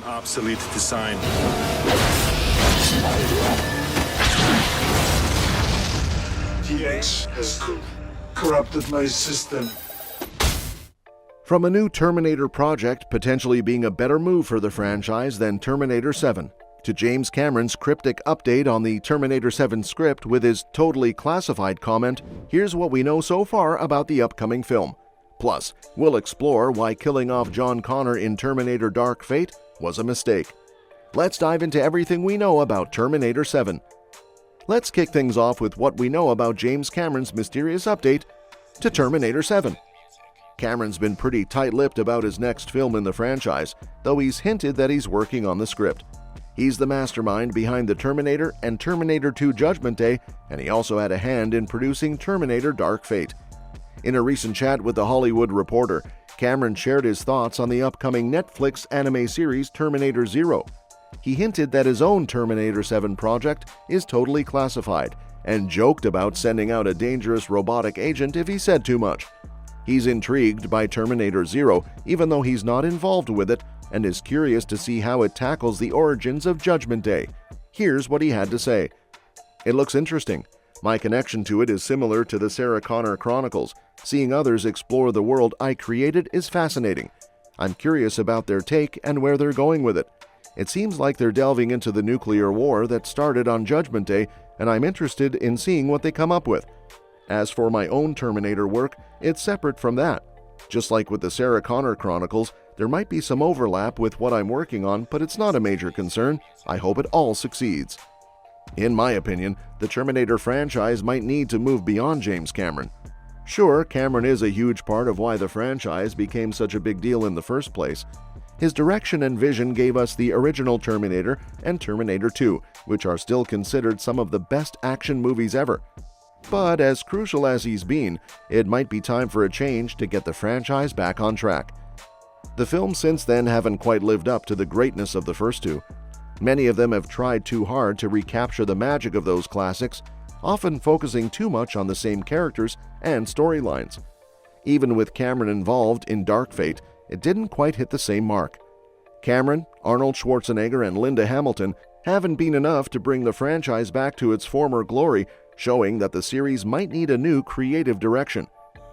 obsolete design. TX has corrupted my system. From a new Terminator project potentially being a better move for the franchise than Terminator 7, to James Cameron's cryptic update on the Terminator 7 script with his totally classified comment, here's what we know so far about the upcoming film. Plus, we'll explore why killing off John Connor in Terminator Dark Fate was a mistake. Let's dive into everything we know about Terminator 7. Let's kick things off with what we know about James Cameron's mysterious update to Terminator 7. Cameron's been pretty tight-lipped about his next film in the franchise, though he's hinted that he's working on the script. He's the mastermind behind the Terminator and Terminator 2 Judgment Day, and he also had a hand in producing Terminator Dark Fate. In a recent chat with The Hollywood Reporter, Cameron shared his thoughts on the upcoming Netflix anime series Terminator Zero. He hinted that his own Terminator 7 project is totally classified, and joked about sending out a dangerous robotic agent if he said too much. He's intrigued by Terminator Zero, even though he's not involved with it, and is curious to see how it tackles the origins of Judgment Day. Here's what he had to say. "It looks interesting. My connection to it is similar to the Sarah Connor Chronicles. Seeing others explore the world I created is fascinating. I'm curious about their take and where they're going with it. It seems like they're delving into the nuclear war that started on Judgment Day, and I'm interested in seeing what they come up with. As for my own Terminator work, it's separate from that. Just like with the Sarah Connor Chronicles, there might be some overlap with what I'm working on, but it's not a major concern. I hope it all succeeds." In my opinion, the Terminator franchise might need to move beyond James Cameron. Sure, Cameron is a huge part of why the franchise became such a big deal in the first place. His direction and vision gave us the original Terminator and Terminator 2, which are still considered some of the best action movies ever. But as crucial as he's been, it might be time for a change to get the franchise back on track. The films since then haven't quite lived up to the greatness of the first two. Many of them have tried too hard to recapture the magic of those classics, often focusing too much on the same characters and storylines. Even with Cameron involved in Dark Fate, it didn't quite hit the same mark. Cameron, Arnold Schwarzenegger, and Linda Hamilton haven't been enough to bring the franchise back to its former glory, showing that the series might need a new creative direction.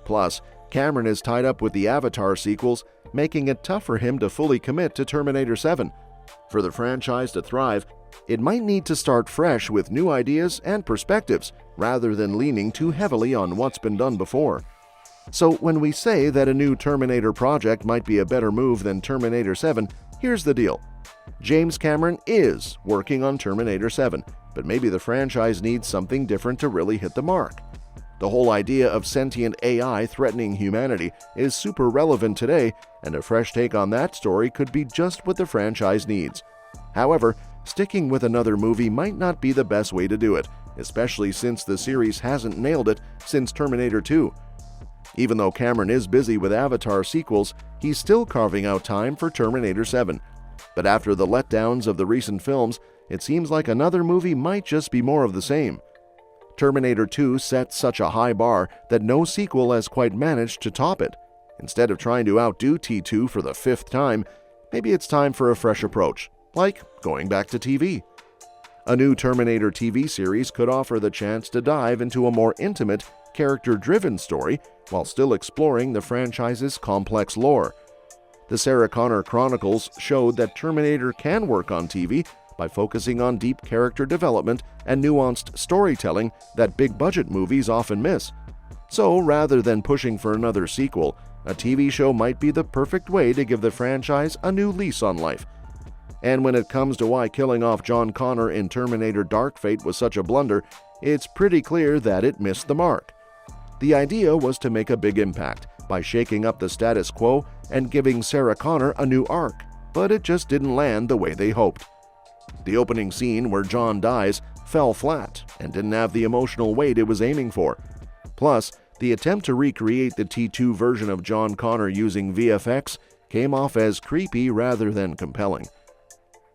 Plus, Cameron is tied up with the Avatar sequels, making it tough for him to fully commit to Terminator 7. For the franchise to thrive, it might need to start fresh with new ideas and perspectives, rather than leaning too heavily on what's been done before. So when we say that a new Terminator project might be a better move than Terminator 7, here's the deal. James Cameron is working on Terminator 7, but maybe the franchise needs something different to really hit the mark. The whole idea of sentient AI threatening humanity is super relevant today, and a fresh take on that story could be just what the franchise needs. However, sticking with another movie might not be the best way to do it, especially since the series hasn't nailed it since Terminator 2. Even though Cameron is busy with Avatar sequels, he's still carving out time for Terminator 7. But after the letdowns of the recent films, it seems like another movie might just be more of the same. Terminator 2 set such a high bar that no sequel has quite managed to top it. Instead of trying to outdo T2 for the fifth time, maybe it's time for a fresh approach, like going back to TV. A new Terminator TV series could offer the chance to dive into a more intimate, character-driven story while still exploring the franchise's complex lore. The Sarah Connor Chronicles showed that Terminator can work on TV by focusing on deep character development and nuanced storytelling that big-budget movies often miss. So, rather than pushing for another sequel, a TV show might be the perfect way to give the franchise a new lease on life. And when it comes to why killing off John Connor in Terminator Dark Fate was such a blunder, it's pretty clear that it missed the mark. The idea was to make a big impact by shaking up the status quo and giving Sarah Connor a new arc, but it just didn't land the way they hoped. The opening scene where John dies fell flat and didn't have the emotional weight it was aiming for. Plus, the attempt to recreate the T2 version of John Connor using VFX came off as creepy rather than compelling.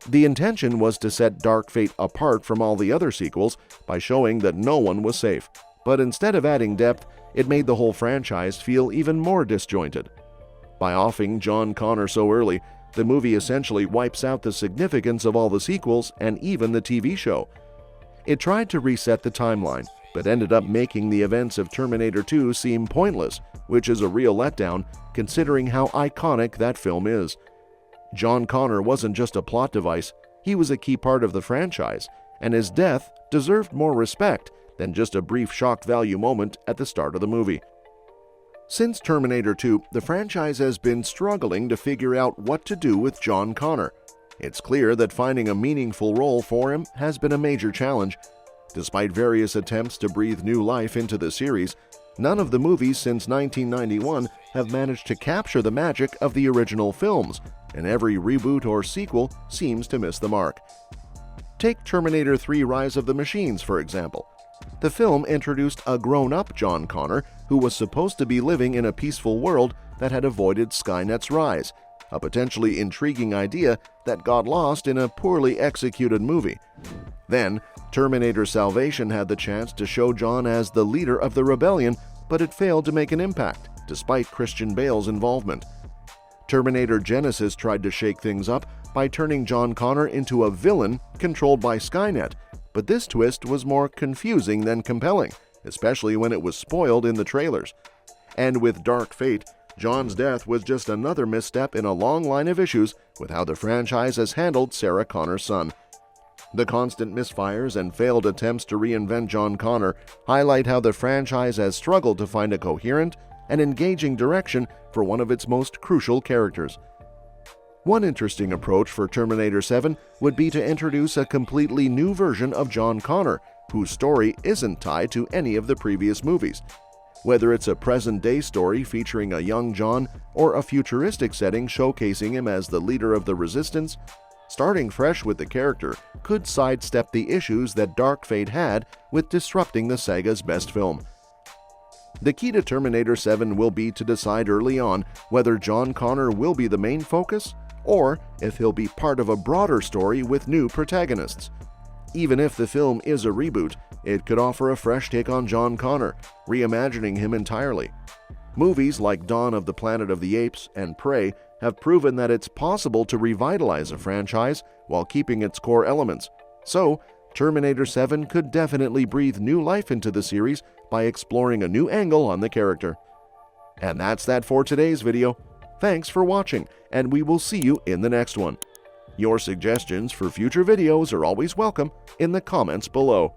The intention was to set Dark Fate apart from all the other sequels by showing that no one was safe, but instead of adding depth, it made the whole franchise feel even more disjointed. By offing John Connor so early, The movie essentially wipes out the significance of all the sequels and even the TV show. It tried to reset the timeline, but ended up making the events of Terminator 2 seem pointless, which is a real letdown considering how iconic that film is. John Connor wasn't just a plot device, he was a key part of the franchise, and his death deserved more respect than just a brief shock value moment at the start of the movie. Since Terminator 2, the franchise has been struggling to figure out what to do with John Connor. It's clear that finding a meaningful role for him has been a major challenge. Despite various attempts to breathe new life into the series, none of the movies since 1991 have managed to capture the magic of the original films, and every reboot or sequel seems to miss the mark. Take Terminator 3: Rise of the Machines, for example. The film introduced a grown-up John Connor who was supposed to be living in a peaceful world that had avoided Skynet's rise, a potentially intriguing idea that got lost in a poorly executed movie. Then, Terminator Salvation had the chance to show John as the leader of the rebellion, but it failed to make an impact, despite Christian Bale's involvement. Terminator Genisys tried to shake things up by turning John Connor into a villain controlled by Skynet, but this twist was more confusing than compelling, especially when it was spoiled in the trailers. And with Dark Fate, John's death was just another misstep in a long line of issues with how the franchise has handled Sarah Connor's son. The constant misfires and failed attempts to reinvent John Connor highlight how the franchise has struggled to find a coherent and engaging direction for one of its most crucial characters. One interesting approach for Terminator 7 would be to introduce a completely new version of John Connor, whose story isn't tied to any of the previous movies. Whether it's a present-day story featuring a young John or a futuristic setting showcasing him as the leader of the Resistance, starting fresh with the character could sidestep the issues that Dark Fate had with disrupting the saga's best film. The key to Terminator 7 will be to decide early on whether John Connor will be the main focus or if he'll be part of a broader story with new protagonists. Even if the film is a reboot, it could offer a fresh take on John Connor, reimagining him entirely. Movies like Dawn of the Planet of the Apes and Prey have proven that it's possible to revitalize a franchise while keeping its core elements. So, Terminator 7 could definitely breathe new life into the series by exploring a new angle on the character. And that's that for today's video. Thanks for watching, and we will see you in the next one. Your suggestions for future videos are always welcome in the comments below.